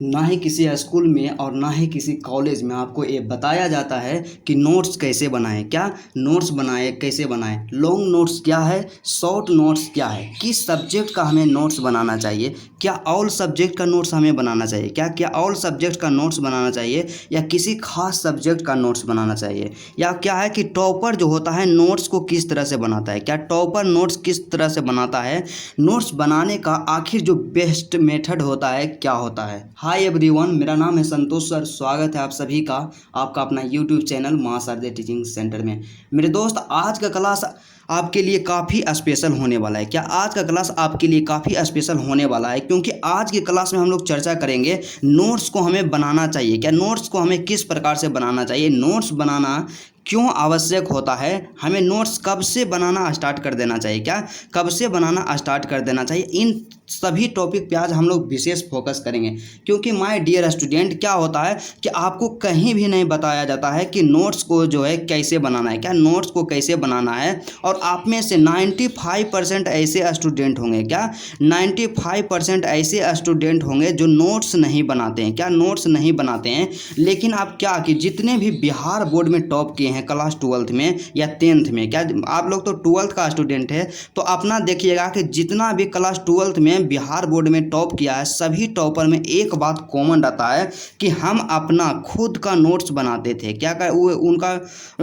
ना ही किसी स्कूल में और ना ही किसी कॉलेज में आपको ये बताया जाता है कि नोट्स कैसे बनाएं। क्या नोट्स बनाएं, कैसे बनाएं, लॉन्ग नोट्स क्या है, शॉर्ट नोट्स क्या है, किस सब्जेक्ट का हमें नोट्स बनाना चाहिए, क्या ऑल सब्जेक्ट का नोट्स हमें बनाना चाहिए, क्या क्या ऑल सब्जेक्ट का नोट्स बनाना चाहिए या किसी खास सब्जेक्ट का नोट्स बनाना चाहिए, या क्या है कि टॉपर जो होता है नोट्स को किस तरह से बनाता है, क्या टॉपर नोट्स किस तरह से बनाता है, नोट्स बनाने का आखिर जो बेस्ट मेथड होता है क्या होता है। हाय एवरीवन, मेरा नाम है संतोष सर। स्वागत है आप सभी का आपका अपना यूट्यूब चैनल मां शारदे टीचिंग सेंटर में। मेरे दोस्त, आज का क्लास आपके लिए काफ़ी स्पेशल होने वाला है। क्या आज का क्लास आपके लिए काफ़ी स्पेशल होने वाला है? क्योंकि आज की क्लास में हम लोग चर्चा करेंगे नोट्स को हमें बनाना चाहिए, क्या नोट्स को हमें किस प्रकार से बनाना चाहिए, नोट्स बनाना क्यों आवश्यक होता है, हमें नोट्स कब से बनाना स्टार्ट कर देना चाहिए, क्या कब से बनाना स्टार्ट कर देना चाहिए। इन सभी टॉपिक पे आज हम लोग विशेष फोकस करेंगे। क्योंकि माय डियर स्टूडेंट, क्या होता है कि आपको कहीं भी नहीं बताया जाता है कि नोट्स को जो है कैसे बनाना है, क्या नोट्स को कैसे बनाना है। और आप में से 95% ऐसे स्टूडेंट होंगे, क्या 95% ऐसे स्टूडेंट होंगे जो नोट्स नहीं बनाते हैं, क्या नोट्स नहीं बनाते हैं। लेकिन आप क्या कि जितने भी बिहार बोर्ड में टॉप किए हैं क्लास 12th में या 10th में, क्या आप लोग तो 12th का स्टूडेंट है, तो अपना देखिएगा कि जितना भी क्लास 12th में बिहार बोर्ड में टॉप किया है सभी टॉपर में एक बात कॉमन रहता है कि हम अपना खुद का नोट्स बनाते थे। क्या कर वो उनका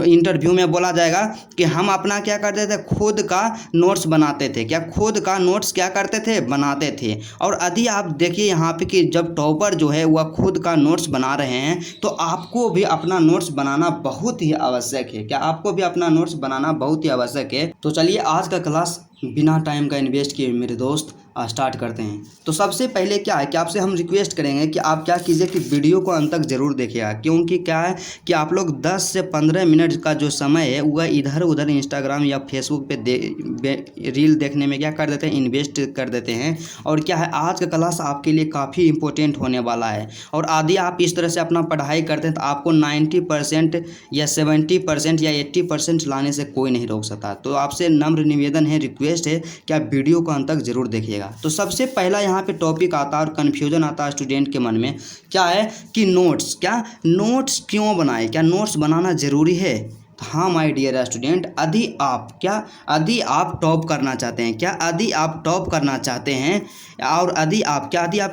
इंटरव्यू में बोला जाएगा कि हम अपना क्या करते थे, खुद का नोट्स बनाते थे, क्या खुद का नोट्स क्या करते थे, बनाते थे। और यदि आप देखिए यहाँ पे कि जब टॉपर जो है वह खुद का नोट्स बना रहे हैं तो आपको भी अपना नोट्स बनाना बहुत ही आवश्यक है, क्या आपको भी अपना नोट्स बनाना बहुत ही आवश्यक है। तो चलिए आज का क्लास बिना टाइम का इन्वेस्ट किए मेरे दोस्त स्टार्ट करते हैं। तो सबसे पहले क्या है कि आपसे हम रिक्वेस्ट करेंगे कि आप क्या कीजिए कि वीडियो को अंत तक ज़रूर देखिएगा। क्योंकि क्या है कि आप लोग 10 से 15 मिनट का जो समय है वह इधर उधर इंस्टाग्राम या फेसबुक पे रील देखने में क्या कर देते हैं, इन्वेस्ट कर देते हैं। और क्या है, आज का क्लास आपके लिए काफ़ी इंपॉर्टेंट होने वाला है। और यदि आप इस तरह से अपना पढ़ाई करते हैं तो आपको 90% या 70% या 80% लाने से कोई नहीं रोक सकता। तो आपसे नम्र निवेदन है, रिक्वेस्ट है कि आप वीडियो को अंत तक ज़रूर देखिएगा। तो सबसे पहला यहाँ पे टॉपिक आता है और कन्फ्यूजन आता है स्टूडेंट के मन में, क्या है कि नोट्स, क्या नोट्स क्यों बनाए, क्या नोट्स बनाना ज़रूरी है। हाँ माय डियर स्टूडेंट, यदि आप टॉप करना चाहते हैं, क्या यदि आप टॉप करना चाहते हैं और यदि आप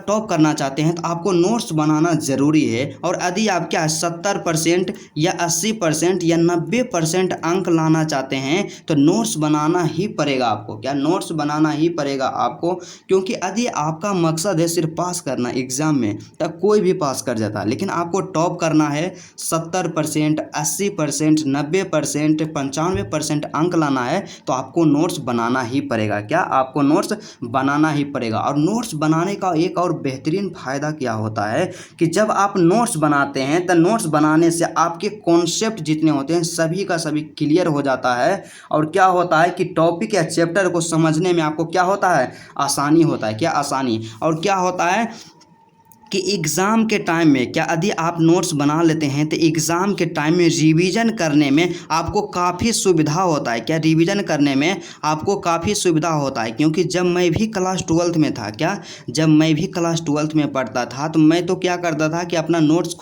टॉप करना चाहते हैं तो आपको नोट्स बनाना ज़रूरी है। और यदि आप क्या 70% या 80% या 90% अंक लाना चाहते हैं तो नोट्स बनाना ही पड़ेगा आपको, क्या नोट्स बनाना ही पड़ेगा आपको। क्योंकि यदि आपका मकसद है सिर्फ पास करना एग्ज़ाम में तब कोई भी पास कर जाता है, लेकिन आपको टॉप करना है 70%, 80%, 90%, 95% अंक लाना है तो आपको नोट्स बनाना ही पड़ेगा, क्या आपको नोट्स बनाना ही पड़ेगा। और नोट्स बनाने का एक और बेहतरीन फ़ायदा क्या होता है कि जब आप नोट्स बनाते हैं तो नोट्स बनाने से आपके कॉन्सेप्ट जितने होते हैं सभी का सभी क्लियर हो जाता है। और क्या होता है कि टॉपिक या चैप्टर को समझने में आपको क्या होता है, आसानी होता है, क्या आसानी। और क्या होता है कि एग्ज़ाम के टाइम में क्या यदि आप नोट्स बना लेते हैं तो एग्ज़ाम के टाइम में रिवीजन करने में आपको काफ़ी सुविधा होता है, क्या रिवीजन करने में आपको काफ़ी सुविधा होता है। क्योंकि जब मैं भी क्लास 12th में था, क्या जब मैं भी क्लास 12th में पढ़ता था तो मैं तो क्या करता था कि अपना नोट्स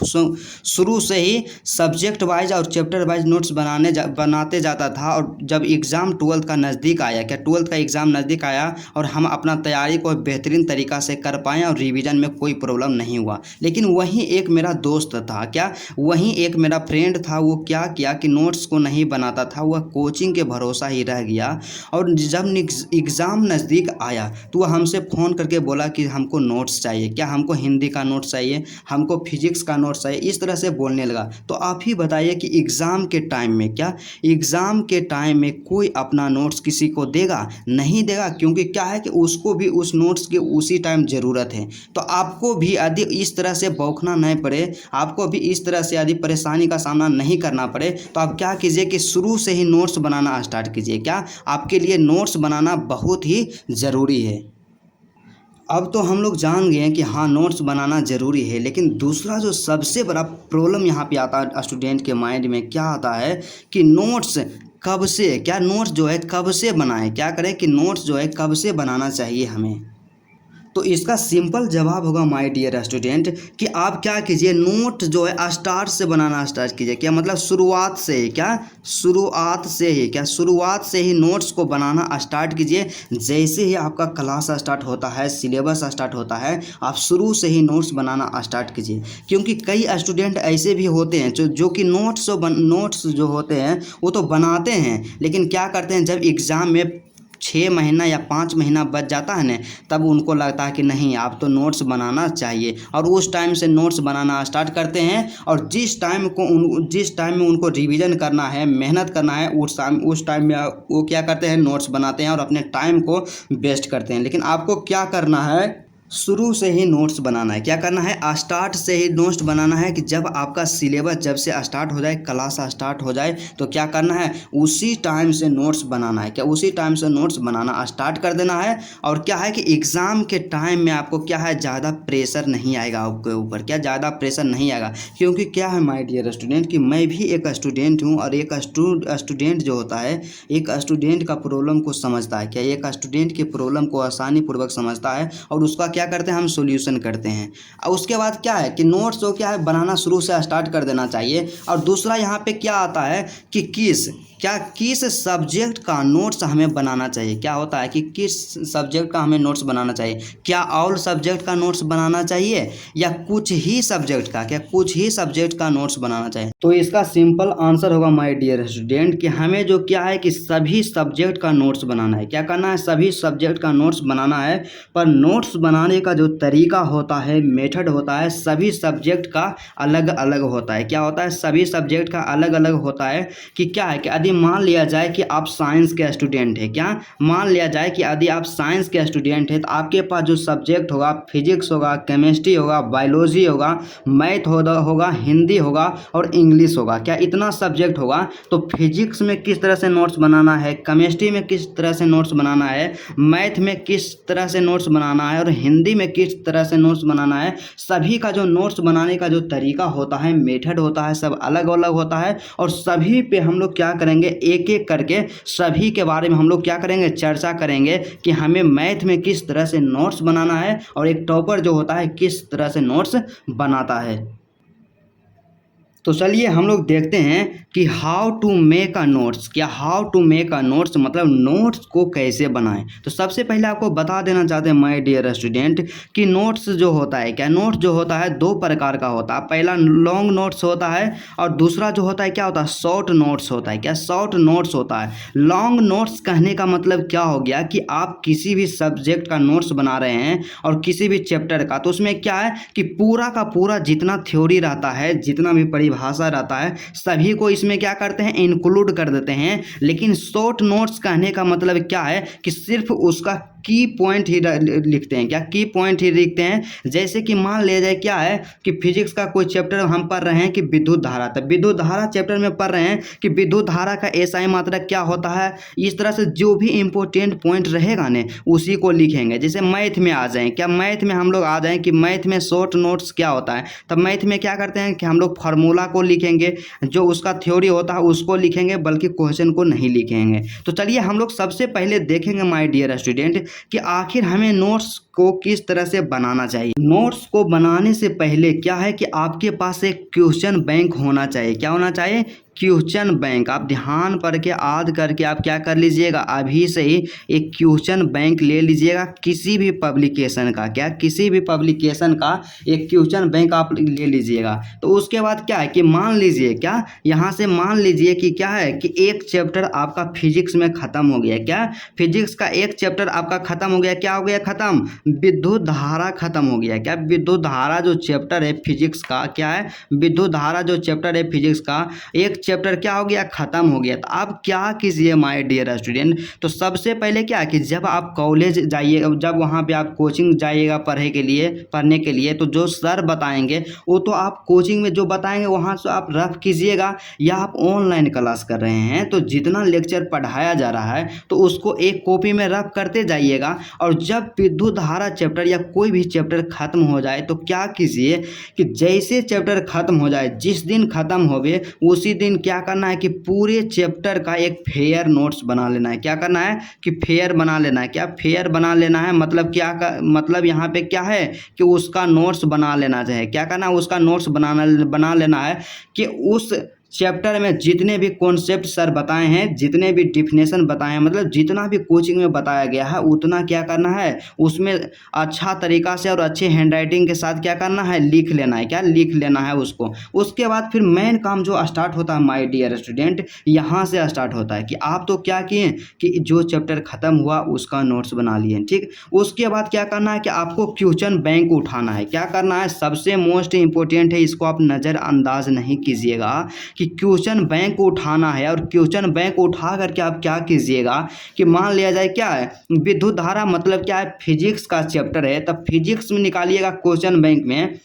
शुरू से ही सब्जेक्ट वाइज और चैप्टर वाइज नोट्स बनाते जाता था। और जब एग्ज़ाम 12th का नज़दीक आया, क्या 12th का एग्ज़ाम नज़दीक आया और हम अपना तैयारी को बेहतरीन तरीक़ा से कर पाएँ और रिवीजन में कोई प्रॉब्लम नहीं हुआ। लेकिन वहीं एक मेरा दोस्त था, क्या वहीं एक मेरा फ्रेंड था, वो क्या किया कि नोट्स को नहीं बनाता था, वह कोचिंग के भरोसा ही रह गया। और जब एग्ज़ाम नज़दीक आया तो वह हमसे फ़ोन करके बोला कि हमको नोट्स चाहिए, क्या हमको हिंदी का नोट्स चाहिए, हमको फिजिक्स का नोट्स चाहिए, इस तरह से बोलने लगा। तो आप ही बताइए कि एग्ज़ाम के टाइम में, क्या एग्ज़ाम के टाइम में कोई अपना नोट्स किसी को देगा, नहीं देगा। क्योंकि क्या है कि उसको भी उस नोट्स की उसी टाइम ज़रूरत है। तो आपको भी यदि इस तरह से बौखना नहीं पड़े, आपको भी इस तरह से यदि परेशानी का सामना नहीं करना पड़े तो आप क्या कीजिए कि शुरू से ही नोट्स बनाना स्टार्ट कीजिए, क्या आपके लिए नोट्स बनाना बहुत ही ज़रूरी है। अब तो हम लोग जान गए हैं कि हाँ नोट्स बनाना ज़रूरी है, लेकिन दूसरा जो सबसे बड़ा प्रॉब्लम यहाँ पे आता है स्टूडेंट के माइंड में, क्या आता है कि नोट्स कब से, क्या नोट्स जो है कब से बनाएं, क्या करें कि नोट्स जो है कब से बनाना चाहिए हमें। तो इसका सिंपल जवाब होगा माय डियर स्टूडेंट कि आप क्या कीजिए, नोट जो है स्टार्ट से बनाना स्टार्ट कीजिए। क्या मतलब शुरुआत से ही, क्या शुरुआत से ही, क्या शुरुआत से ही नोट्स को बनाना स्टार्ट कीजिए। जैसे ही आपका क्लास स्टार्ट होता है, सिलेबस स्टार्ट होता है, आप शुरू से ही नोट्स बनाना स्टार्ट कीजिए। क्योंकि कई स्टूडेंट ऐसे भी होते हैं जो कि नोट्स जो होते हैं वो तो बनाते हैं, लेकिन क्या करते हैं, जब एग्ज़ाम में 6 महीना या 5 महीना बच जाता है ना, तब उनको लगता है कि नहीं आप तो नोट्स बनाना चाहिए, और उस टाइम से नोट्स बनाना स्टार्ट करते हैं। और जिस टाइम में उनको रिवीजन करना है, मेहनत करना है, उस टाइम में वो क्या करते हैं, नोट्स बनाते हैं और अपने टाइम को वेस्ट करते हैं। लेकिन आपको क्या करना है, शुरू से ही नोट्स बनाना है। क्या करना है, स्टार्ट से ही नोट्स बनाना है कि जब आपका सिलेबस जब से स्टार्ट हो जाए, क्लास स्टार्ट हो जाए, तो क्या करना है, उसी टाइम से नोट्स बनाना है। क्या उसी टाइम से नोट्स बनाना स्टार्ट कर देना है। और क्या है कि एग्ज़ाम के टाइम में आपको क्या है, ज़्यादा प्रेशर नहीं आएगा आपके ऊपर। क्या ज़्यादा प्रेशर नहीं आएगा, क्योंकि क्या है माय डियर स्टूडेंट कि मैं भी एक स्टूडेंट हूँ, और एक स्टूडेंट जो होता है, एक स्टूडेंट का प्रॉब्लम को समझता है। क्या एक स्टूडेंट के प्रॉब्लम को आसानी पूर्वक समझता है और उसका क्या करते हैं, हम सॉल्यूशन करते हैं। और उसके बाद क्या है कि नोट्स को क्या है, बनाना शुरू से स्टार्ट कर देना चाहिए। और दूसरा यहाँ पे क्या आता है कि किस सब्जेक्ट का नोट्स हमें बनाना चाहिए। क्या होता है कि किस सब्जेक्ट का हमें नोट्स बनाना चाहिए, क्या ऑल सब्जेक्ट का नोट्स बनाना चाहिए या कुछ ही सब्जेक्ट का, क्या कुछ ही सब्जेक्ट का नोट्स बनाना चाहिए। तो इसका सिंपल आंसर होगा माय डियर स्टूडेंट कि हमें जो क्या है कि सभी सब्जेक्ट का नोट्स बनाना है। क्या करना है, सभी सब्जेक्ट का नोट्स बनाना है। पर नोट्स बनाने का जो तरीका होता है, मेथड होता है, सभी सब्जेक्ट का अलग अलग होता है। क्या होता है, सभी सब्जेक्ट का अलग अलग होता है। कि क्या है कि यदि मान लिया जाए कि आप साइंस के स्टूडेंट हैं, क्या मान लिया जाए कि यदि आप साइंस के स्टूडेंट हैं, तो आपके पास जो सब्जेक्ट होगा, फिजिक्स होगा, केमिस्ट्री होगा, बायोलॉजी होगा, मैथ होगा, हिंदी होगा और इंग्लिश होगा। क्या इतना सब्जेक्ट होगा। तो फिजिक्स में किस तरह से नोट्स बनाना है, केमिस्ट्री में किस तरह से नोट्स बनाना है, मैथ में किस तरह से नोट्स बनाना है और हिंदी में किस तरह से नोट्स बनाना है, सभी का जो नोट्स बनाने का जो तरीका होता है, मेथड होता है, सब अलग अलग होता है। और सभी पे हम लोग क्या करेंगे, एक एक करके सभी के बारे में हम लोग क्या करेंगे, चर्चा करेंगे कि हमें मैथ में किस तरह से नोट्स बनाना है और एक टॉपर जो होता है किस तरह से नोट्स बनाता है। तो चलिए हम लोग देखते हैं कि how to make a notes. क्या how to make a notes मतलब नोट्स को कैसे बनाएं। तो सबसे पहले आपको बता देना चाहते हैं माय डियर स्टूडेंट कि नोट्स जो होता है, क्या नोट्स जो होता है दो प्रकार का होता है। पहला लॉन्ग नोट्स होता है और दूसरा जो होता है क्या होता है, शॉर्ट नोट्स होता है। क्या शॉर्ट नोट्स होता है। लॉन्ग नोट्स कहने का मतलब क्या हो गया कि आप किसी भी सब्जेक्ट का नोट्स बना रहे हैं और किसी भी चैप्टर का, तो उसमें क्या है कि पूरा का पूरा जितना थ्योरी रहता है, जितना भी भाषा रहता है, सभी को इसमें क्या करते हैं, इंक्लूड कर देते हैं। लेकिन शॉर्ट नोट्स कहने का मतलब क्या है कि सिर्फ उसका की पॉइंट ही लिखते हैं। क्या की पॉइंट ही लिखते हैं। जैसे कि मान लिया जाए क्या है कि फिजिक्स का कोई चैप्टर हम पढ़ रहे हैं कि विद्युत धारा, तो विद्युत धारा चैप्टर में पढ़ रहे हैं कि विद्युत धारा का एसआई मात्रा क्या होता है। इस तरह से जो भी इंपॉर्टेंट पॉइंट रहेगा ने उसी को लिखेंगे। जैसे मैथ में आ जाएं, क्या मैथ में हम लोग आ जाएं कि मैथ में शॉर्ट नोट्स क्या होता है, तब मैथ में क्या करते हैं कि हम लोग फार्मूला को लिखेंगे, जो उसका थ्योरी होता है उसको लिखेंगे, बल्कि क्वेश्चन को नहीं लिखेंगे। तो चलिए हम लोग सबसे पहले देखेंगे माय डियर स्टूडेंट कि आखिर हमें नोट्स को किस तरह से बनाना चाहिए। नोट्स को बनाने से पहले क्या है कि आपके पास एक क्वेश्चन बैंक होना चाहिए। क्या होना चाहिए, क्वेश्चन बैंक। आप ध्यान पर के याद करके आप क्या कर लीजिएगा, अभी से ही एक क्वेश्चन बैंक ले लीजिएगा किसी भी पब्लिकेशन का। क्या किसी भी पब्लिकेशन का एक क्वेश्चन बैंक आप ले लीजिएगा। तो उसके बाद क्या है कि मान लीजिए, क्या यहाँ से मान लीजिए कि क्या है कि एक चैप्टर आपका फिजिक्स में ख़त्म हो गया। क्या फिजिक्स का एक चैप्टर आपका ख़त्म हो गया। क्या हो गया ख़त्म, विद्युत धारा खत्म हो गया। क्या विद्युत धारा जो चैप्टर है फिजिक्स का, क्या है विद्युत धारा जो चैप्टर है फिजिक्स का एक चैप्टर क्या हो गया, खत्म हो गया। तो आप क्या कीजिए माय डियर स्टूडेंट, तो सबसे पहले क्या कि जब आप कॉलेज जाइए, जब वहाँ पे आप कोचिंग जाइएगा पढ़ने के लिए तो जो सर बताएंगे वो तो आप कोचिंग में जो बताएंगे वहाँ से आप रफ कीजिएगा, या आप ऑनलाइन क्लास कर रहे हैं तो जितना लेक्चर पढ़ाया जा रहा है तो उसको एक कॉपी में रफ करते जाइएगा। और जब विद्युत धारा चैप्टर या कोई भी चैप्टर खत्म हो जाए तो क्या कीजिए कि जैसे चैप्टर खत्म हो जाए, जिस दिन खत्म हो गए उसी दिन लेकिन क्या करना है कि पूरे चैप्टर का एक फेयर नोट्स बना लेना है। क्या करना है कि फेयर बना लेना है। क्या फेयर बना लेना है, मतलब मतलब यहाँ पे क्या है कि उसका नोट्स बना लेना चाहिए। क्या करना है, उसका नोट्स बना लेना है कि उस चैप्टर में जितने भी कॉन्सेप्ट सर बताए हैं, जितने भी डिफिनेशन बताए हैं, मतलब जितना भी कोचिंग में बताया गया है उतना क्या करना है, उसमें अच्छा तरीका से और अच्छे हैंडराइटिंग के साथ क्या करना है, लिख लेना है। क्या लिख लेना है उसको। उसके बाद फिर मेन काम जो स्टार्ट होता है माय डियर स्टूडेंट, यहाँ से स्टार्ट होता है कि आप तो क्या किए कि जो चैप्टर ख़त्म हुआ उसका नोट्स बना लिए, ठीक। उसके बाद क्या करना है कि आपको क्वेश्चन बैंक उठाना है। क्या करना है, सबसे मोस्ट इंपॉर्टेंट है, इसको आप नज़रअंदाज नहीं कीजिएगा कि क्वेश्चन बैंक उठाना है। और क्वेश्चन बैंक उठा करके आप क्या कीजिएगा कि मान लिया जाए क्या है, विद्युत धारा मतलब क्या है, फिजिक्स का चैप्टर है, तब फिजिक्स में निकालिएगा क्वेश्चन बैंक में।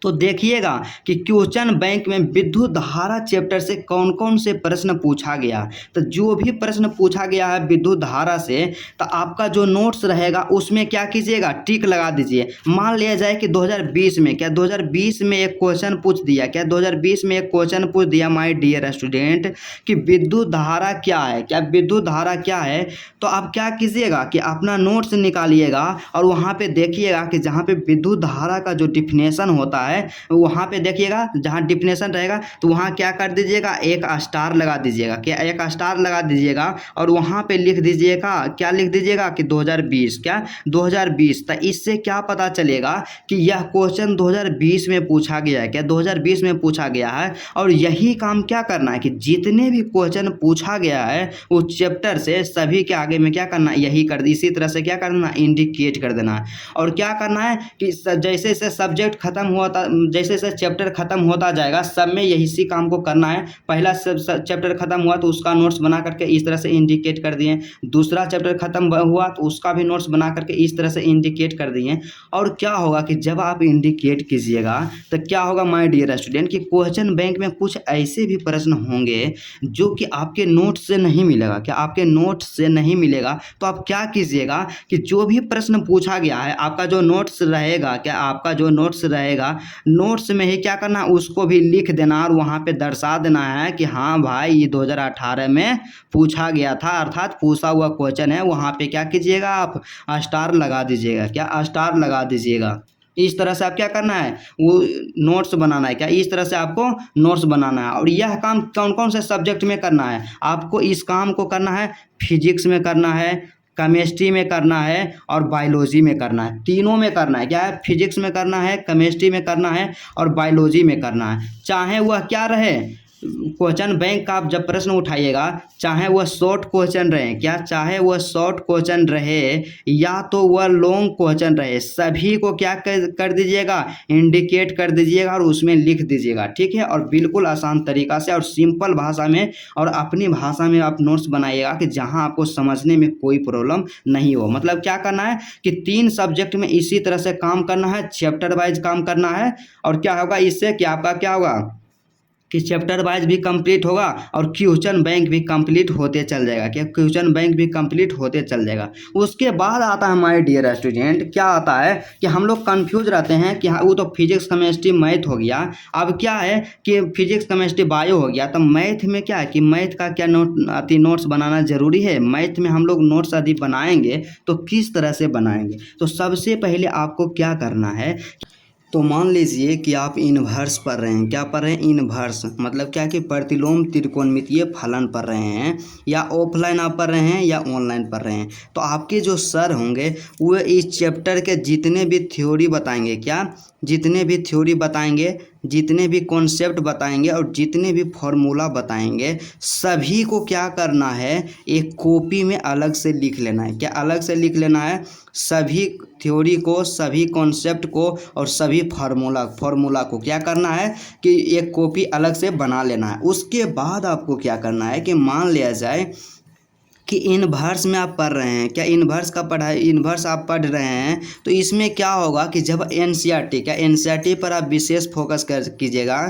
तो देखिएगा कि क्वेश्चन बैंक में विद्युत धारा चैप्टर से कौन कौन से प्रश्न पूछा गया। तो जो भी प्रश्न पूछा गया है विद्युत धारा से, तो आपका जो नोट्स रहेगा उसमें क्या कीजिएगा, टिक लगा दीजिए। मान लिया जाए कि 2020 में क्या 2020 में एक क्वेश्चन पूछ दिया, क्या 2020 में एक क्वेश्चन पूछ दिया माय डियर स्टूडेंट कि विद्युत धारा क्या है। क्या विद्युत धारा क्या है, तो आप क्या कीजिएगा कि अपना नोट्स निकालिएगा और वहाँ पे देखिएगा कि जहाँ पे विद्युत धारा का जो डिफिनेशन होता है वहाँ पे देखिएगा, जहाँ डिफिनेशन रहेगा तो वहाँ क्या कर दीजिएगा, एक स्टार लगा दीजिएगा। क्या एक स्टार लगा दीजिएगा और वहाँ पे लिख दीजिएगा, क्या लिख दीजिएगा कि 2020, क्या 2020। तो इससे क्या पता चलेगा कि यह क्वेश्चन 2020 में पूछा गया है। क्या 2020 में पूछा गया है। और यही काम क्या करना है कि जितने भी क्वेश्चन पूछा गया है उस चैप्टर से सभी के आगे में क्या करना है, यही कर इसी तरह से क्या करना, इंडिकेट कर देना है। और क्या करना है कि जैसे जैसे सब्जेक्ट खत्म होता, जैसे जैसे चैप्टर खत्म होता जाएगा सब में यही सी काम को करना है। पहला चैप्टर खत्म हुआ तो उसका नोट्स बना करके इस तरह से इंडिकेट कर दिए, दूसरा चैप्टर खत्म हुआ तो उसका भी नोट्स बना करके इस तरह से इंडिकेट कर दिए। और क्या होगा कि जब आप इंडिकेट कीजिएगा तो क्या होगा माय डियर स्टूडेंट कि क्वेश्चन बैंक में कुछ ऐसे भी प्रश्न होंगे जो कि आपके नोट्स से नहीं मिलेगा। क्या आपके नोट्स से नहीं मिलेगा, तो आप क्या कीजिएगा कि जो भी प्रश्न पूछा गया है आपका जो नोट्स रहेगा, क्या आपका जो नोट्स रहेगा, नोट्स में ही क्या करना, उसको भी लिख देना और वहाँ पे दर्शा देना है कि हाँ भाई ये 2018 में पूछा गया था, अर्थात पूछा हुआ क्वेश्चन है। वहाँ पे क्या कीजिएगा, आप स्टार लगा दीजिएगा। क्या स्टार लगा दीजिएगा। इस तरह से आप क्या करना है, वो नोट्स बनाना है। क्या इस तरह से आपको नोट्स बनाना है। और यह काम कौन कौन से सब्जेक्ट में करना है, आपको इस काम को करना है फिजिक्स में करना है, केमिस्ट्री में करना है और बायोलॉजी में करना है। तीनों में करना है। क्या है, फिजिक्स में करना है, केमिस्ट्री में करना है और बायोलॉजी में करना है। चाहे वह क्या रहे, क्वेश्चन बैंक का आप जब प्रश्न उठाइएगा, चाहे वह शॉर्ट क्वेश्चन रहे, क्या चाहे वह शॉर्ट क्वेश्चन रहे या तो वह लॉन्ग क्वेश्चन रहे, सभी को क्या कर दीजिएगा, इंडिकेट कर दीजिएगा और उसमें लिख दीजिएगा। ठीक है। और बिल्कुल आसान तरीका से और सिंपल भाषा में और अपनी भाषा में आप नोट्स बनाइएगा कि जहां आपको समझने में कोई प्रॉब्लम नहीं हो। मतलब क्या करना है कि 3 सब्जेक्ट में इसी तरह से काम करना है, चैप्टर वाइज काम करना है। और क्या होगा इससे कि आपका क्या होगा कि चैप्टर वाइज भी कंप्लीट होगा और क्वेश्चन बैंक भी कंप्लीट होते चल जाएगा। क्या क्वेश्चन बैंक भी कंप्लीट होते चल जाएगा। उसके बाद आता है हमारे डियर स्टूडेंट, क्या आता है कि हम लोग कंफ्यूज रहते हैं कि हाँ वो तो फिजिक्स केमिस्ट्री मैथ हो गया, अब क्या है कि फिजिक्स केमिस्ट्री बायो हो गया, तो मैथ में क्या है कि मैथ का क्या नोट्स बनाना ज़रूरी है। मैथ में हम लोग नोट्स यदि बनाएंगे तो किस तरह से बनाएंगे। तो सबसे पहले आपको क्या करना है, तो मान लीजिए कि आप इन्वर्स पढ़ रहे हैं। क्या पढ़ रहे हैं, इन्वर्स मतलब क्या कि प्रतिलोम त्रिकोणमितीय फलन पढ़ रहे हैं, या ऑफलाइन आप पढ़ रहे हैं या ऑनलाइन पढ़ रहे हैं। तो आपके जो सर होंगे वो इस चैप्टर के जितने भी थ्योरी बताएंगे, क्या जितने भी थ्योरी बताएंगे, जितने भी कॉन्सेप्ट बताएंगे और जितने भी फॉर्मूला बताएंगे, सभी को क्या करना है, एक कॉपी में अलग से लिख लेना है। क्या अलग से लिख लेना है, सभी थ्योरी को, सभी कॉन्सेप्ट को और सभी फार्मूला को क्या करना है कि एक कॉपी अलग से बना लेना है। उसके बाद आपको क्या करना है कि मान लिया जाए कि इन्वर्स में आप पढ़ रहे हैं, क्या इन्वर्स का पढ़ाई, इन्वर्स आप पढ़ रहे हैं, तो इसमें क्या होगा कि जब एनसीईआरटी, क्या एनसीईआरटी पर आप विशेष फोकस कीजिएगा।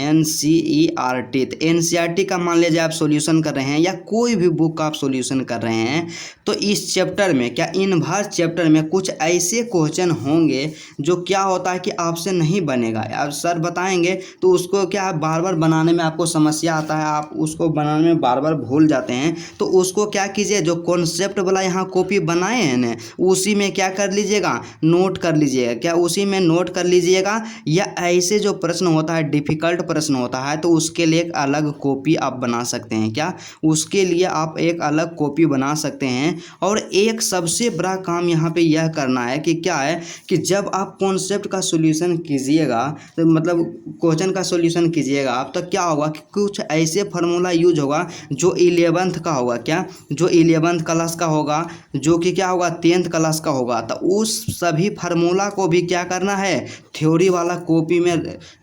NCERT। तो NCERT का मान लीजिए आप सॉल्यूशन कर रहे हैं या कोई भी बुक का आप सॉल्यूशन कर रहे हैं, तो इस चैप्टर में क्या इनवर्स चैप्टर में कुछ ऐसे क्वेश्चन होंगे जो क्या होता है कि आपसे नहीं बनेगा। आप सर बताएंगे तो उसको क्या बार बार बनाने में आपको समस्या आता है, आप उसको बनाने में बार बार भूल जाते हैं। तो उसको क्या कीजिए, जो कॉन्सेप्ट वाला यहाँ कॉपी बनाए हैं ना, उसी में क्या कर लीजिएगा, नोट कर लीजिएगा। क्या उसी में नोट कर लीजिएगा, या ऐसे जो प्रश्न होता है डिफ़िकल्ट प्रश्न होता है तो उसके लिए एक अलग कॉपी आप बना सकते हैं। क्या उसके लिए आप एक अलग कॉपी बना सकते हैं। और एक सबसे बड़ा काम यहाँ पे यह करना है कि क्या है कि जब आप कॉन्सेप्ट का सॉल्यूशन कीजिएगा, तो मतलब क्वेश्चन का सॉल्यूशन कीजिएगा आप, तो क्या होगा कि कुछ ऐसे फार्मूला यूज होगा जो 11th का होगा, क्या जो 11th क्लास का होगा, जो कि क्या होगा 10th क्लास का होगा। तो उस सभी फार्मूला को भी क्या करना है, थ्योरी वाला कॉपी में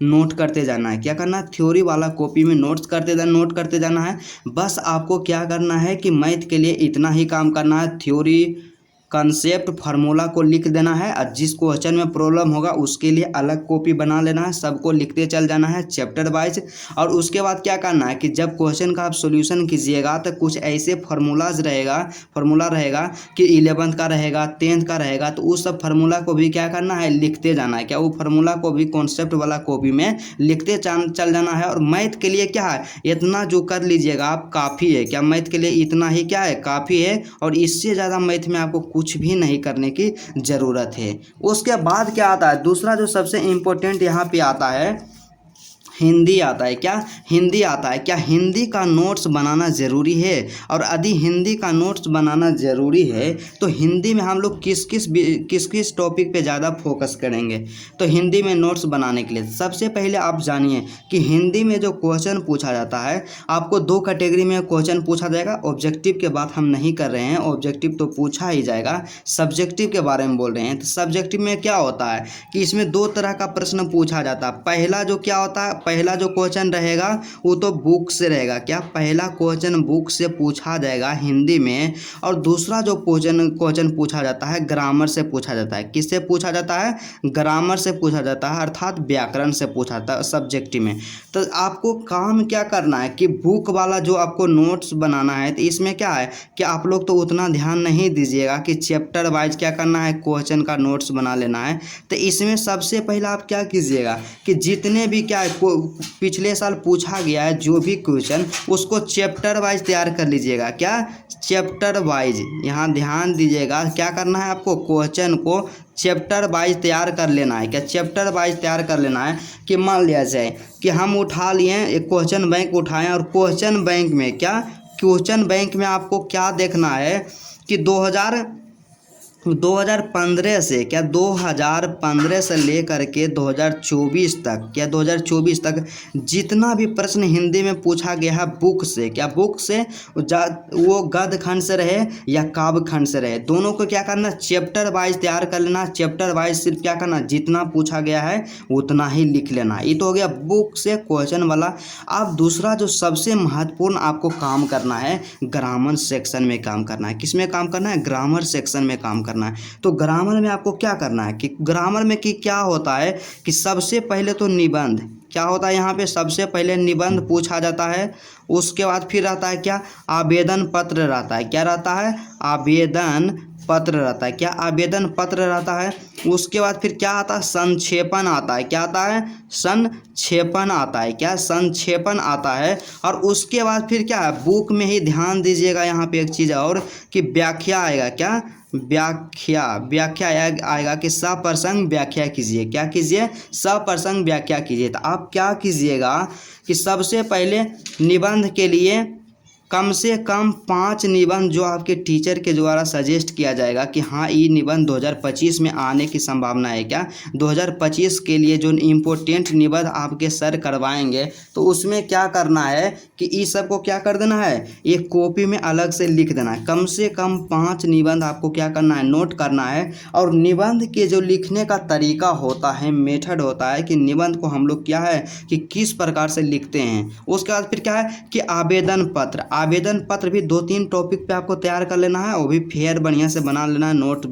नोट करते जाना है। क्या करना है, थ्योरी वाला कॉपी में नोट करते जाना है। बस आपको क्या करना है कि मैथ के लिए इतना ही काम करना है, थ्योरी कंसेप्ट फार्मूला को लिख देना है, और जिस क्वेश्चन में प्रॉब्लम होगा उसके लिए अलग कॉपी बना लेना है, सबको लिखते चल जाना है चैप्टर वाइज। और उसके बाद क्या करना है कि जब क्वेश्चन का आप सॉल्यूशन कीजिएगा तो कुछ ऐसे फार्मूला रहेगा कि 11th का रहेगा, 10th का रहेगा, तो उस सब फार्मूला को भी क्या करना है, लिखते जाना है। क्या वो फार्मूला को भी कॉन्सेप्ट वाला कॉपी में लिखते चल जाना है। और मैथ के लिए क्या है, इतना जो कर लीजिएगा आप काफ़ी है। क्या मैथ के लिए इतना ही क्या है, काफ़ी है। और इससे ज़्यादा मैथ में आपको कुछ भी नहीं करने की ज़रूरत है। उसके बाद क्या आता है, दूसरा जो सबसे इम्पोर्टेंट यहाँ पे आता है, हिंदी आता है। क्या हिंदी आता है। क्या हिंदी का नोट्स बनाना ज़रूरी है। और यदि हिंदी का नोट्स बनाना ज़रूरी है तो हिंदी में हम लोग किस किस टॉपिक पे ज़्यादा फोकस करेंगे। तो हिंदी में नोट्स बनाने के लिए सबसे पहले आप जानिए कि हिंदी में जो क्वेश्चन पूछा जाता है, आपको 2 कैटेगरी में क्वेश्चन पूछा जाएगा। ऑब्जेक्टिव के बात हम नहीं कर रहे हैं, ऑब्जेक्टिव तो पूछा ही जाएगा, सब्जेक्टिव के बारे में बोल रहे हैं। तो सब्जेक्टिव में क्या होता है कि इसमें 2 तरह का प्रश्न पूछा जाता है। पहला जो क्या होता है, पहला जो क्वेश्चन रहेगा वो तो बुक से रहेगा। क्या पहला क्वेश्चन बुक से पूछा जाएगा हिंदी में। और दूसरा जो क्वेश्चन पूछा जाता है ग्रामर से पूछा जाता है। किससे पूछा जाता है, ग्रामर से पूछा जाता है, अर्थात व्याकरण से पूछा जाता है सब्जेक्टिव में। तो आपको काम क्या करना है कि बुक वाला जो आपको नोट्स बनाना है, तो इसमें क्या है कि आप लोग तो उतना ध्यान नहीं दीजिएगा कि चैप्टर वाइज क्या करना है, क्वेश्चन का नोट्स बना लेना है। तो इसमें सबसे पहले आप क्या कीजिएगा कि जितने भी क्या है पिछले साल पूछा गया है जो भी क्वेश्चन, उसको चैप्टर वाइज तैयार कर लीजिएगा। क्या चैप्टर वाइज, यहाँ ध्यान दीजिएगा, क्या करना है आपको, क्वेश्चन को चैप्टर वाइज तैयार कर लेना है। क्या चैप्टर वाइज तैयार कर लेना है कि मान लिया जाए कि हम उठा लिए एक क्वेश्चन बैंक उठाएं, और क्वेश्चन बैंक में क्या, क्वेश्चन बैंक में आपको क्या देखना है कि 2015 से, क्या 2015 से लेकर के 2024 तक, क्या 2024 तक जितना भी प्रश्न हिंदी में पूछा गया है बुक से, क्या बुक से वो गद्य खंड से रहे या काव्य खंड से रहे, दोनों को क्या करना, चैप्टर वाइज तैयार कर लेना। चैप्टर वाइज सिर्फ क्या करना, जितना पूछा गया है उतना ही लिख लेना। ये तो हो गया बुक से क्वेश्चन वाला। अब दूसरा जो सबसे महत्वपूर्ण आपको काम करना है, ग्रामर सेक्शन में काम करना है। किस में काम करना है, ग्रामर सेक्शन में काम करना है। तो ग्रामर में आपको क्या करना है कि ग्रामर में कि क्या होता है कि सबसे पहले तो निबंध क्या होता है, यहाँ पे सबसे पहले निबंध पूछा जाता है। उसके बाद फिर रहता है क्या, आवेदन पत्र रहता है। क्या रहता है, आवेदन पत्र रहता है। क्या आवेदन पत्र रहता है। उसके बाद फिर क्या आता है, संक्षेपण आता है। क्या आता है, संक्षेपण आता है। क्या संक्षेपण आता है। और उसके बाद फिर क्या है, बुक में ही ध्यान दीजिएगा यहाँ पे एक चीज़ और कि व्याख्या आएगा। क्या व्याख्या आएगा कि सप्रसंग व्याख्या कीजिए। क्या कीजिए, सप्रसंग व्याख्या कीजिए। तो आप क्या कीजिएगा कि सबसे पहले निबंध के लिए कम से कम 5 निबंध जो आपके टीचर के द्वारा सजेस्ट किया जाएगा कि हाँ ये निबंध 2025 में आने की संभावना है। क्या 2025 के लिए जो इम्पोर्टेंट निबंध आपके सर करवाएंगे, तो उसमें क्या करना है कि इस सब को क्या कर देना है, एक कॉपी में अलग से लिख देना है। कम से कम 5 निबंध आपको क्या करना है, नोट करना है। और निबंध के जो लिखने का तरीका होता है, मेथड होता है कि निबंध को हम लोग क्या है कि किस प्रकार से लिखते हैं। उसके बाद फिर क्या है कि आवेदन पत्र। आवेदन पत्र भी 2-3 टॉपिक पे आपको तैयार कर लेना है, वो भी फेयर बढ़िया से बना लेना है, नोट्स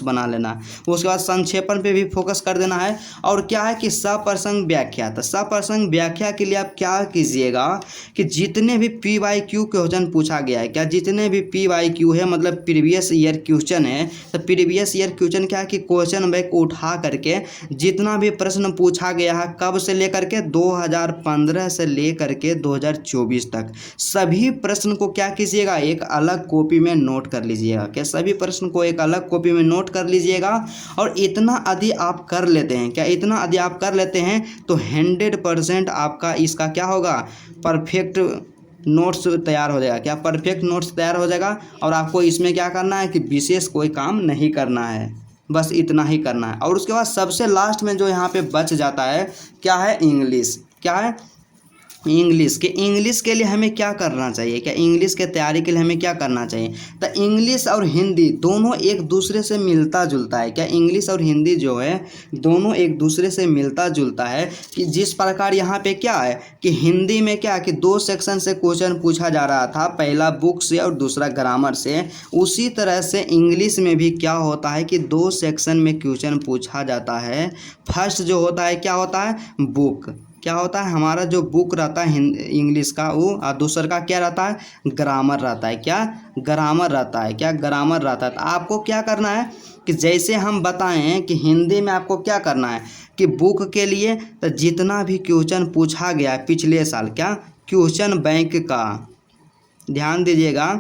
बना लेना है। उसके बाद संक्षेपण पे भी फोकस कर देना है। और क्या है कि सप्रसंग व्याख्या, तो सप्रसंग व्याख्या के लिए आप क्या कीजिएगा कि जितने भी PYQ क्वेश्चन पूछा गया है, क्या जितने भी PYQ है मतलब प्रीवियस ईयर क्वेश्चन है, तो प्रीवियस ईयर क्वेश्चन क्या है कि क्वेश्चन बैंक उठा करके जितना भी प्रश्न पूछा गया है कब से लेकर के 2015 से लेकर के 2024 तक सभी प्रश्न को क्या कीजिएगा, एक अलग कॉपी में नोट कर लीजिएगा। क्या सभी प्रश्न को एक अलग कॉपी में नोट कर लीजिएगा। और इतना यदि आप कर लेते हैं, क्या इतना यदि आप कर लेते हैं तो 100% आपका इसका क्या होगा, परफेक्ट नोट्स तैयार हो जाएगा। क्या परफेक्ट नोट्स तैयार हो जाएगा। और आपको इसमें क्या करना है कि विशेष कोई काम नहीं करना है, बस इतना ही करना है। और उसके बाद सबसे लास्ट में जो यहाँ पे बच जाता है क्या है, इंग्लिश। क्या है, इंग्लिश के लिए हमें क्या करना चाहिए, क्या इंग्लिश के तैयारी के लिए हमें क्या करना चाहिए। तो इंग्लिश और हिंदी दोनों एक दूसरे से मिलता जुलता है। क्या इंग्लिश और हिंदी जो है दोनों एक दूसरे से मिलता जुलता है। कि जिस प्रकार यहाँ पे क्या है कि हिंदी में क्या कि 2 सेक्शन से क्वेश्चन पूछा जा रहा था, पहला बुक से और दूसरा ग्रामर से, उसी तरह से इंग्लिश में भी क्या होता है कि 2 सेक्शन में क्वेश्चन पूछा जाता है। फर्स्ट जो होता है क्या होता है, बुक, क्या होता है हमारा जो बुक रहता है इंग्लिश का वो, और दूसरा का क्या रहता है, ग्रामर रहता है। क्या ग्रामर रहता है, क्या ग्रामर रहता है। तो आपको क्या करना है कि जैसे हम बताएं कि हिंदी में आपको क्या करना है कि बुक के लिए तो जितना भी क्वेश्चन पूछा गया पिछले साल, क्या क्वेश्चन बैंक का, ध्यान दीजिएगा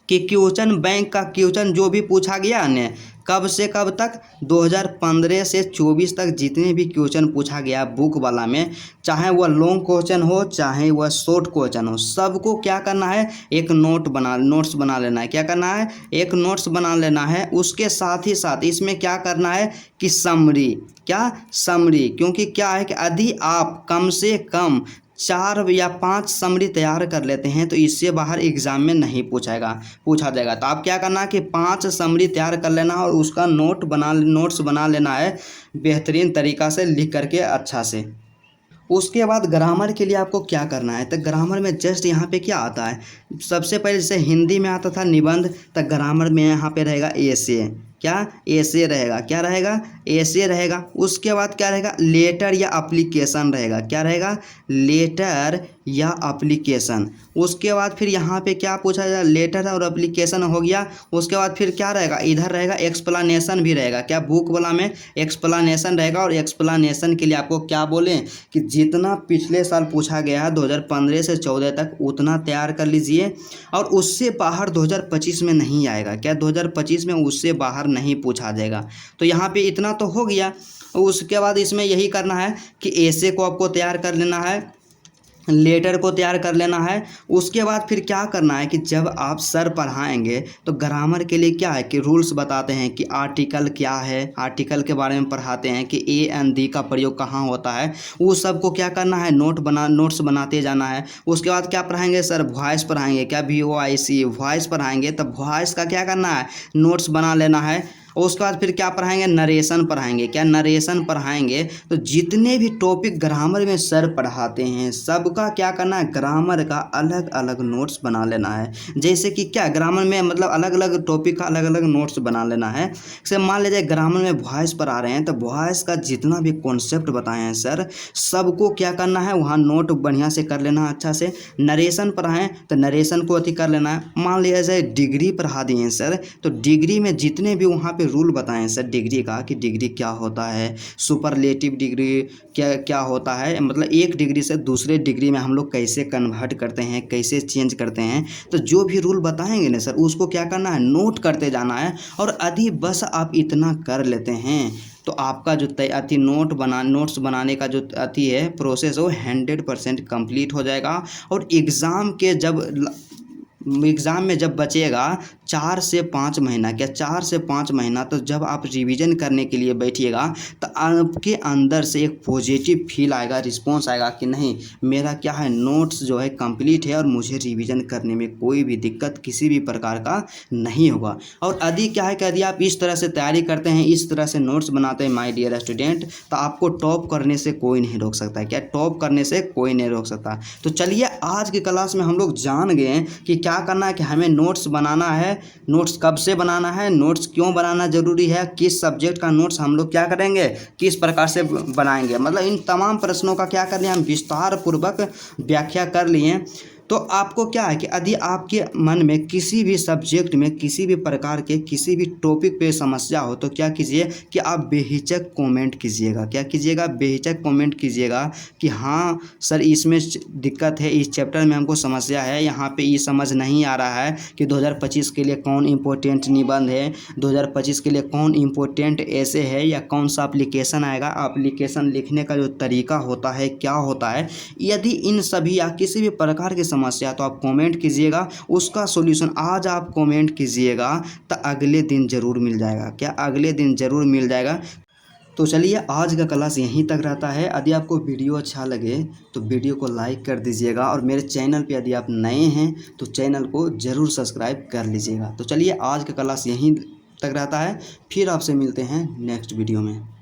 कि क्वेश्चन बैंक का क्वेश्चन जो भी पूछा गया ने कब से कब तक 2015 से 24 तक जितने भी क्वेश्चन पूछा गया बुक वाला में, चाहे वह लॉन्ग क्वेश्चन हो चाहे वह शॉर्ट क्वेश्चन हो, सबको क्या करना है, एक नोट्स बना लेना है। क्या करना है, एक नोट्स बना लेना है। उसके साथ ही साथ इसमें क्या करना है कि समरी, क्या समरी, क्योंकि क्या है कि यदि आप कम से कम 4 या 5 समरी तैयार कर लेते हैं तो इससे बाहर एग्ज़ाम में नहीं पूछा जाएगा। तो आप क्या करना है कि 5 समरी तैयार कर लेना और उसका नोट्स बना लेना है बेहतरीन तरीक़ा से लिख करके अच्छा से। उसके बाद ग्रामर के लिए आपको क्या करना है, तो ग्रामर में जस्ट यहाँ पे क्या आता है, सबसे पहले जैसे हिंदी में आता था निबंध, तो ग्रामर में यहाँ पे रहेगा एसे। क्या एसे रहेगा, क्या रहेगा, एसे रहेगा। उसके बाद क्या रहेगा, लेटर या एप्लीकेशन रहेगा। क्या रहेगा, लेटर या एप्लीकेशन। उसके बाद फिर यहाँ पे क्या पूछा जाए, लेटर और एप्लीकेशन हो गया। उसके बाद फिर क्या रहेगा, इधर रहेगा एक्सप्लेनेशन भी रहेगा। क्या बुक वाला में एक्सप्लेनेशन रहेगा। और एक्सप्लेनेशन के लिए आपको क्या बोलें कि जितना पिछले साल पूछा गया है 2015 से 14 तक उतना तैयार कर लीजिए। और उससे बाहर 2025 में नहीं आएगा। क्या 2025 में उससे बाहर नहीं पूछा जाएगा। तो यहाँ पे इतना तो हो गया। उसके बाद इसमें यही करना है कि एसे को आपको तैयार कर लेना है, लेटर को तैयार कर लेना है। उसके बाद फिर क्या करना है कि जब आप सर पढ़ाएंगे तो ग्रामर के लिए क्या है कि रूल्स बताते हैं कि आर्टिकल क्या है, आर्टिकल के बारे में पढ़ाते हैं कि ए एंड दी का प्रयोग कहाँ होता है, वो सब को क्या करना है, नोट्स बनाते जाना है। उसके बाद क्या पढ़ाएंगे सर, वॉइस पढ़ाएंगे। क्या VOIC वॉइस पढ़ाएंगे, तब वॉइस का क्या करना है, नोट्स बना लेना है। और उसके बाद फिर क्या पढ़ाएंगे, नरेशन पढ़ाएंगे। क्या नरेशन पढ़ाएंगे। तो जितने भी टॉपिक ग्रामर में सर पढ़ाते हैं सबका क्या करना है, ग्रामर का अलग अलग नोट्स बना लेना है। जैसे कि क्या ग्रामर में मतलब अलग अलग टॉपिक का अलग अलग नोट्स बना लेना है। जैसे मान लीजिए ग्रामर में वॉइस पर आ रहे हैं तो वॉइस का जितना भी कॉन्सेप्ट बताए हैं सर सबको क्या करना है, वहाँ नोट बढ़िया से कर लेना अच्छा से। नरेशन पढ़ाएं तो नरेशन को अति कर लेना है। मान लीजिए जैसे डिग्री पढ़ा दिए सर, तो डिग्री में जितने भी वहाँ पे रूल बताएं सर डिग्री का कि डिग्री क्या होता है, सुपरलेटिव डिग्री क्या होता है, मतलब एक डिग्री से दूसरे डिग्री में हम लोग कैसे कन्वर्ट करते हैं, कैसे चेंज करते हैं। तो जो भी रूल बताएंगे ना सर उसको क्या करना है, नोट करते जाना है। और यदि बस आप इतना कर लेते हैं तो आपका जो नोट्स बनाने का जो प्रोसेस हो 100% कंप्लीट हो जाएगा। और एग्ज़ाम के जब एग्ज़ाम में जब बचेगा 4 से 5 महीना, क्या 4 से 5 महीना, तो जब आप रिवीजन करने के लिए बैठिएगा तो आपके अंदर से एक पॉजिटिव फील आएगा, रिस्पॉन्स आएगा कि नहीं मेरा क्या है नोट्स जो है कंप्लीट है और मुझे रिवीजन करने में कोई भी दिक्कत किसी भी प्रकार का नहीं होगा। और यदि क्या है कि यदि आप इस तरह से तैयारी करते हैं, इस तरह से नोट्स बनाते हैं माय डियर स्टूडेंट, तो आपको टॉप करने से कोई नहीं रोक सकता है। क्या टॉप करने से कोई नहीं रोक सकता। तो चलिए आज की क्लास में हम लोग जान गए कि क्या करना है, कि हमें नोट्स बनाना है, नोट्स कब से बनाना है, नोट्स क्यों बनाना ज़रूरी है, किस सब्जेक्ट का नोट्स हम लोग क्या करेंगे, किस प्रकार से बनाएंगे, मतलब इन तमाम प्रश्नों का क्या कर लिया हम विस्तार पूर्वक व्याख्या कर लिए। तो आपको क्या है कि यदि आपके मन में किसी भी सब्जेक्ट में किसी भी प्रकार के किसी भी टॉपिक पे समस्या हो तो क्या कीजिए कि आप बेहिचक कमेंट कीजिएगा। क्या कीजिएगा, बेहिचक कमेंट कीजिएगा कि हाँ सर इसमें दिक्कत है, इस चैप्टर में हमको समस्या है, यहाँ पे ये समझ नहीं आ रहा है कि 2025 के लिए कौन इम्पोर्टेंट निबंध है, 2025 के लिए कौन इम्पोर्टेंट ऐसे है, या कौन सा एप्लीकेशन आएगा, एप्लीकेशन लिखने का जो तरीका होता है क्या होता है। यदि इन सभी या किसी भी प्रकार की समस्या तो आप कमेंट कीजिएगा, उसका सॉल्यूशन आज आप कमेंट कीजिएगा तो अगले दिन ज़रूर मिल जाएगा। क्या अगले दिन ज़रूर मिल जाएगा। तो चलिए आज का क्लास यहीं तक रहता है। यदि आपको वीडियो अच्छा लगे तो वीडियो को लाइक कर दीजिएगा और मेरे चैनल पे यदि आप नए हैं तो चैनल को ज़रूर सब्सक्राइब कर लीजिएगा। तो चलिए आज का क्लास यहीं तक रहता है, फिर आपसे मिलते हैं नेक्स्ट वीडियो में।